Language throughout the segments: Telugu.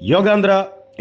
యోగాంధ్ర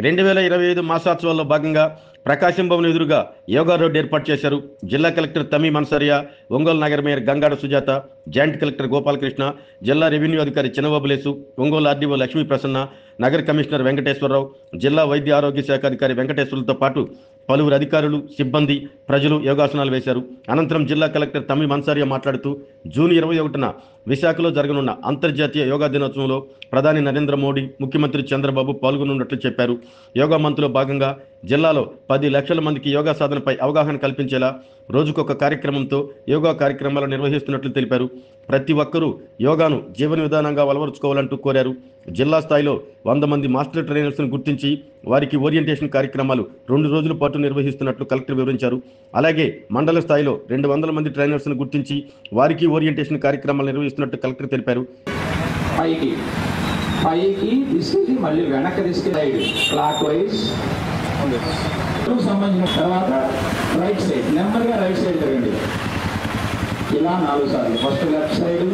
2025 మాసోత్సవాల్లో భాగంగా ప్రకాశం భవన్ ఎదురుగా యోగా రోడ్డు ఏర్పాటు చేశారు. జిల్లా కలెక్టర్ తమీమ్ అన్సారియా, ఒంగోలు నగర mayor Gangada Sujatha, joint collector Gopalakrishna, జిల్లా రెవెన్యూ అధికారి చినబాబులేసు, ఒంగోలు ఆర్డీఓ లక్ష్మీ ప్రసన్న, నగర కమిషనర్ వెంకటేశ్వరరావు, జిల్లా వైద్య ఆరోగ్య శాఖ అధికారి వెంకటేశ్వరులతో పాటు పలువురు అధికారులు, సిబ్బంది, ప్రజలు యోగాసనాలు వేశారు. అనంతరం జిల్లా కలెక్టర్ తమీమ్ అన్సారియా మాట్లాడుతూ జూన్ 21న విశాఖలో జరగనున్న అంతర్జాతీయ యోగా దినోత్సవంలో ప్రధాని నరేంద్ర మోడీ, ముఖ్యమంత్రి చంద్రబాబు పాల్గొనున్నట్లు చెప్పారు. యోగా మంత్లో భాగంగా జిల్లాలో 10 లక్షల మందికి యోగా సాధనపై అవగాహన కల్పించేలా రోజుకొక కార్యక్రమంతో యోగా కార్యక్రమాలు నిర్వహిస్తున్నట్లు తెలిపారు. ప్రతి ఒక్కరూ యోగాను జీవన విధానంగా అలవరుచుకోవాలంటూ కోరారు. జిల్లా స్థాయిలో 100 మంది మాస్టర్ ట్రైనర్స్ను గుర్తించి వారికి ఓరియంటేషన్ కార్యక్రమాలు 2 రోజుల పాటు నిర్వహిస్తున్నట్లు కలెక్టర్ వివరించారు. అలాగే మండల స్థాయిలో 200 మంది ట్రైనర్స్ను గుర్తించి వారికి ఓరియంటేషన్ కార్యక్రమాలు నిర్వహిస్తున్నట్లు కలెక్టర్ తెలిపారు. పైకి తీసుకెళ్ళి మళ్ళీ వెనక్కి తీసుకెళ్ళి క్లాక్ వైజ్ సంబంధించిన తర్వాత రైట్ సైడ్ నెమ్మదిగా రైట్ సైడ్ తిరగండి. ఇలా 4 సార్లు. ఫస్ట్ లెఫ్ట్ సైడ్,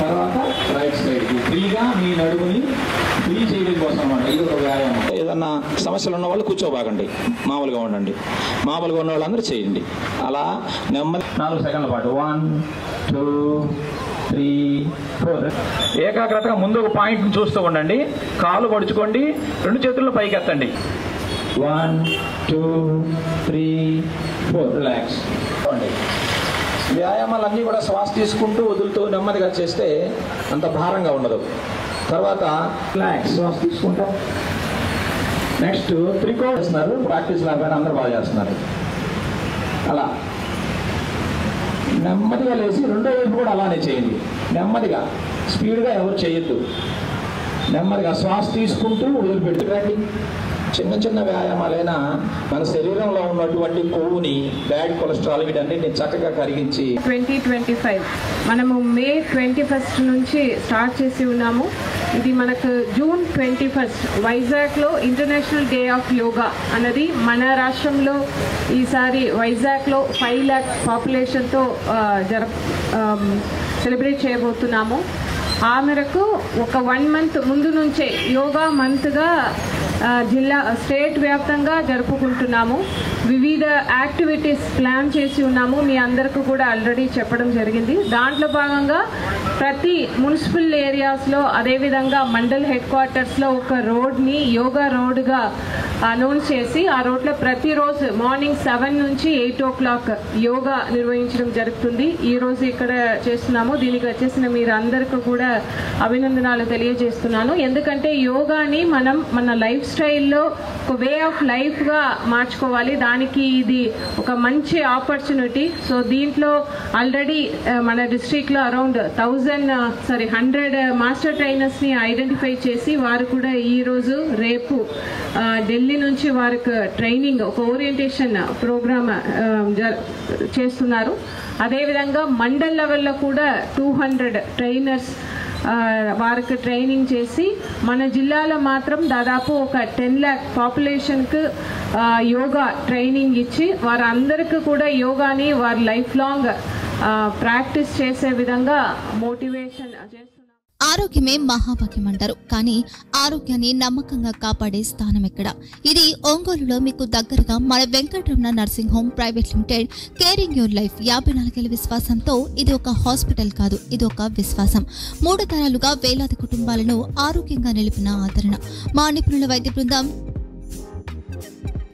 తర్వాత రైట్ సైడ్కి ఫ్రీగా మీ నడుముని ఫ్రీ చేయడం కోసం అన్నమాట. ఇది ఒక వ్యాయామం. ఏదన్నా సమస్యలు ఉన్న వాళ్ళు కూర్చోబాగండి, మామూలుగా ఉండండి. మామూలుగా ఉన్న వాళ్ళందరూ చేయండి. అలా నెమ్మది 4 సెకండ్ల పాటు 1 2 3 4. ఏకాగ్రతగా ముందు ఒక పాయింట్ని చూస్తూ ఉండండి. కాలు పడుచుకోండి, 2 చేతులను పైకి ఎత్తండి. 1 2 3 4. రిలాక్స్. వ్యాయామాలన్నీ కూడా శ్వాస తీసుకుంటూ వదులుతూ నెమ్మదిగా చేస్తే అంత భారంగా ఉండదు. తర్వాత రిలాక్స్, శ్వాస తీసుకుంటాం. నెక్స్ట్ త్రికోణ చేస్తున్నారు, ప్రాక్టీస్ లాగా అందరూ బాగా చేస్తున్నారు. అలా నెమ్మదిగా లేచి రెండో వైపు కూడా అలానే చేయండి. నెమ్మదిగా, స్పీడ్గా ఎవరు చేయొద్దు. నెమ్మదిగా శ్వాస తీసుకుంటూ వదిలిపెట్టుకురండి. చిన్న చిన్న వ్యాయామాలైనా మన శరీరంలో ఉన్నటువంటి కొవ్వుని, బ్యాడ్ కొలెస్ట్రాల్ వీటన్నిటిని చక్కగా కరిగించి 2025 మనము మే 21 నుంచి స్టార్ట్ చేసి ఉన్నాము. ఇది మనకు జూన్ 21 వైజాగ్లో ఇంటర్నేషనల్ డే ఆఫ్ యోగా అన్నది మన రాష్ట్రంలో ఈసారి వైజాగ్లో 5 lakh పాపులేషన్తో సెలబ్రేట్ చేయబోతున్నాము. ఆ మేరకు ఒక 1 month ముందు నుంచే యోగా మంత్గా జిల్లా స్టేట్ వ్యాప్తంగా జరుపుకుంటున్నాము. వివిధ యాక్టివిటీస్ ప్లాన్ చేసి ఉన్నాము. మీ అందరికీ కూడా ఆల్రెడీ చెప్పడం జరిగింది. దాంట్లో భాగంగా ప్రతి మున్సిపల్ ఏరియాస్లో, అదేవిధంగా మండల్ హెడ్ క్వార్టర్స్లో ఒక రోడ్ని యోగా రోడ్గా అనౌన్స్ చేసి ఆ రోడ్లో ప్రతిరోజు మార్నింగ్ 7 నుంచి 8 o'clock యోగా నిర్వహించడం జరుగుతుంది. ఈరోజు ఇక్కడ చేస్తున్నాము. దీనికి వచ్చేసిన మీరు అందరికీ కూడా అభినందనలు తెలియజేస్తున్నాను. ఎందుకంటే యోగాని మనం మన లైఫ్ స్టైల్లో ఒక వే ఆఫ్ లైఫ్గా మార్చుకోవాలి. దానికి ఇది ఒక మంచి ఆపర్చునిటీ. సో దీంట్లో ఆల్రెడీ మన డిస్ట్రిక్ట్లో అరౌండ్ 100 మాస్టర్ ట్రైనర్స్ని ఐడెంటిఫై చేసి వారు కూడా ఈరోజు రేపు ఢిల్లీ నుంచి వారికి ట్రైనింగ్, ఒక ఓరియంటేషన్ ప్రోగ్రామ్ చేస్తున్నారు. అదేవిధంగా మండల్ లెవెల్లో కూడా 200 ట్రైనర్స్ వారికి ట్రైనింగ్ చేసి మన జిల్లాలో మాత్రం దాదాపు ఒక 10 lakh పాపులేషన్కు యోగా ట్రైనింగ్ ఇచ్చి వారందరికీ కూడా యోగాని వారి లైఫ్ లాంగ్ ప్రాక్టీస్ చేసే విధంగా మోటివేషన్ చేస్తున్నారు. ఆరోగ్యమే మహాభాగ్యం అంటారు, కానీ ఆరోగ్యాన్ని నమ్మకంగా కాపాడే స్థానం ఎక్కడ? ఇది ఒంగోలులో మీకు దగ్గరగా మన Venkataramana nursing home private limited caring your life 54 ఏళ్ల విశ్వాసంతో ఇది ఒక హాస్పిటల్ కాదు, ఇది ఒక విశ్వాసం. 3 తరాలుగా వేలాది కుటుంబాలను ఆరోగ్యంగా నిలిపిన ఆదరణ. మా నిపుణుల వైద్య బృందం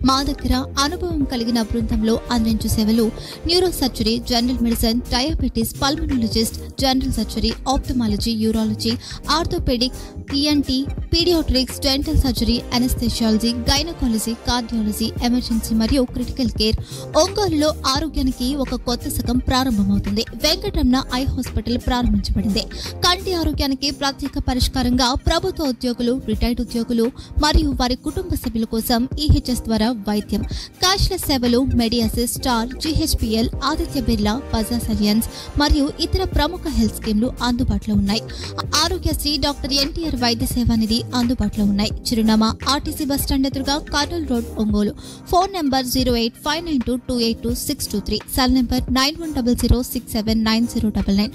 మా దగ్గర అనుభవం కలిగిన బృందంలో అందించే సేవలు neuro surgery, general medicine, diabetes, pulmonologist, general surgery, ophthalmology, urology, orthopaedic, ENT, paediatrics, dental surgery, anaesthesiology, gynaecology, cardiology, emergency మరియు క్రిటికల్ కేర్. ఒంగోలులో ఆరోగ్యానికి ఒక కొత్త శకం ప్రారంభమవుతుంది. వెంకటరమణ ఐ హాస్పిటల్ ప్రారంభించబడింది. కంటి ఆరోగ్యానికి ప్రత్యేక పరిష్కారంగా ప్రభుత్వ ఉద్యోగులు, రిటైర్డ్ ఉద్యోగులు మరియు వారి కుటుంబ సభ్యుల కోసం ఈహెచ్ఎస్ ద్వారా వైద్యం. క్యాష్లెస్ సేవలు మెడియాసిస్, Star, GHPL, Aditya Birla, Bajaj Allianz మరియు ఇతర ప్రముఖ హెల్త్ స్కీమ్లు అందుబాటులో ఉన్నాయి. ఆరోగ్యశ్రీ, డాక్టర్ ఎన్టీఆర్ వైద్య సేవా నిధి అందుబాటులో ఉన్నాయి. చిరునామా ఆర్టీసీ బస్టాండ్ ఎదురుగా, Kurnool road, Ongole. Phone number 08592282623, cell number 9100679099,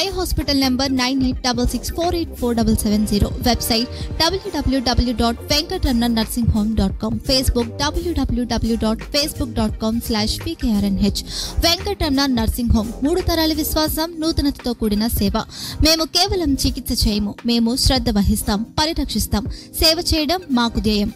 eye hospital number 9866484770, website www.venkatramannursing.com, Facebook www.facebook.com/pkrnh. Venkataramana nursing home, 3 తరాల విశ్వాసం, నూతనతతో కూడిన సేవ. మేము కేవలం చికిత్స చేయము, మేము శ్రద్ధ వహిస్తాం, పరిరక్షిస్తాం. సేవ చేయడం మాకు ధ్యేయం.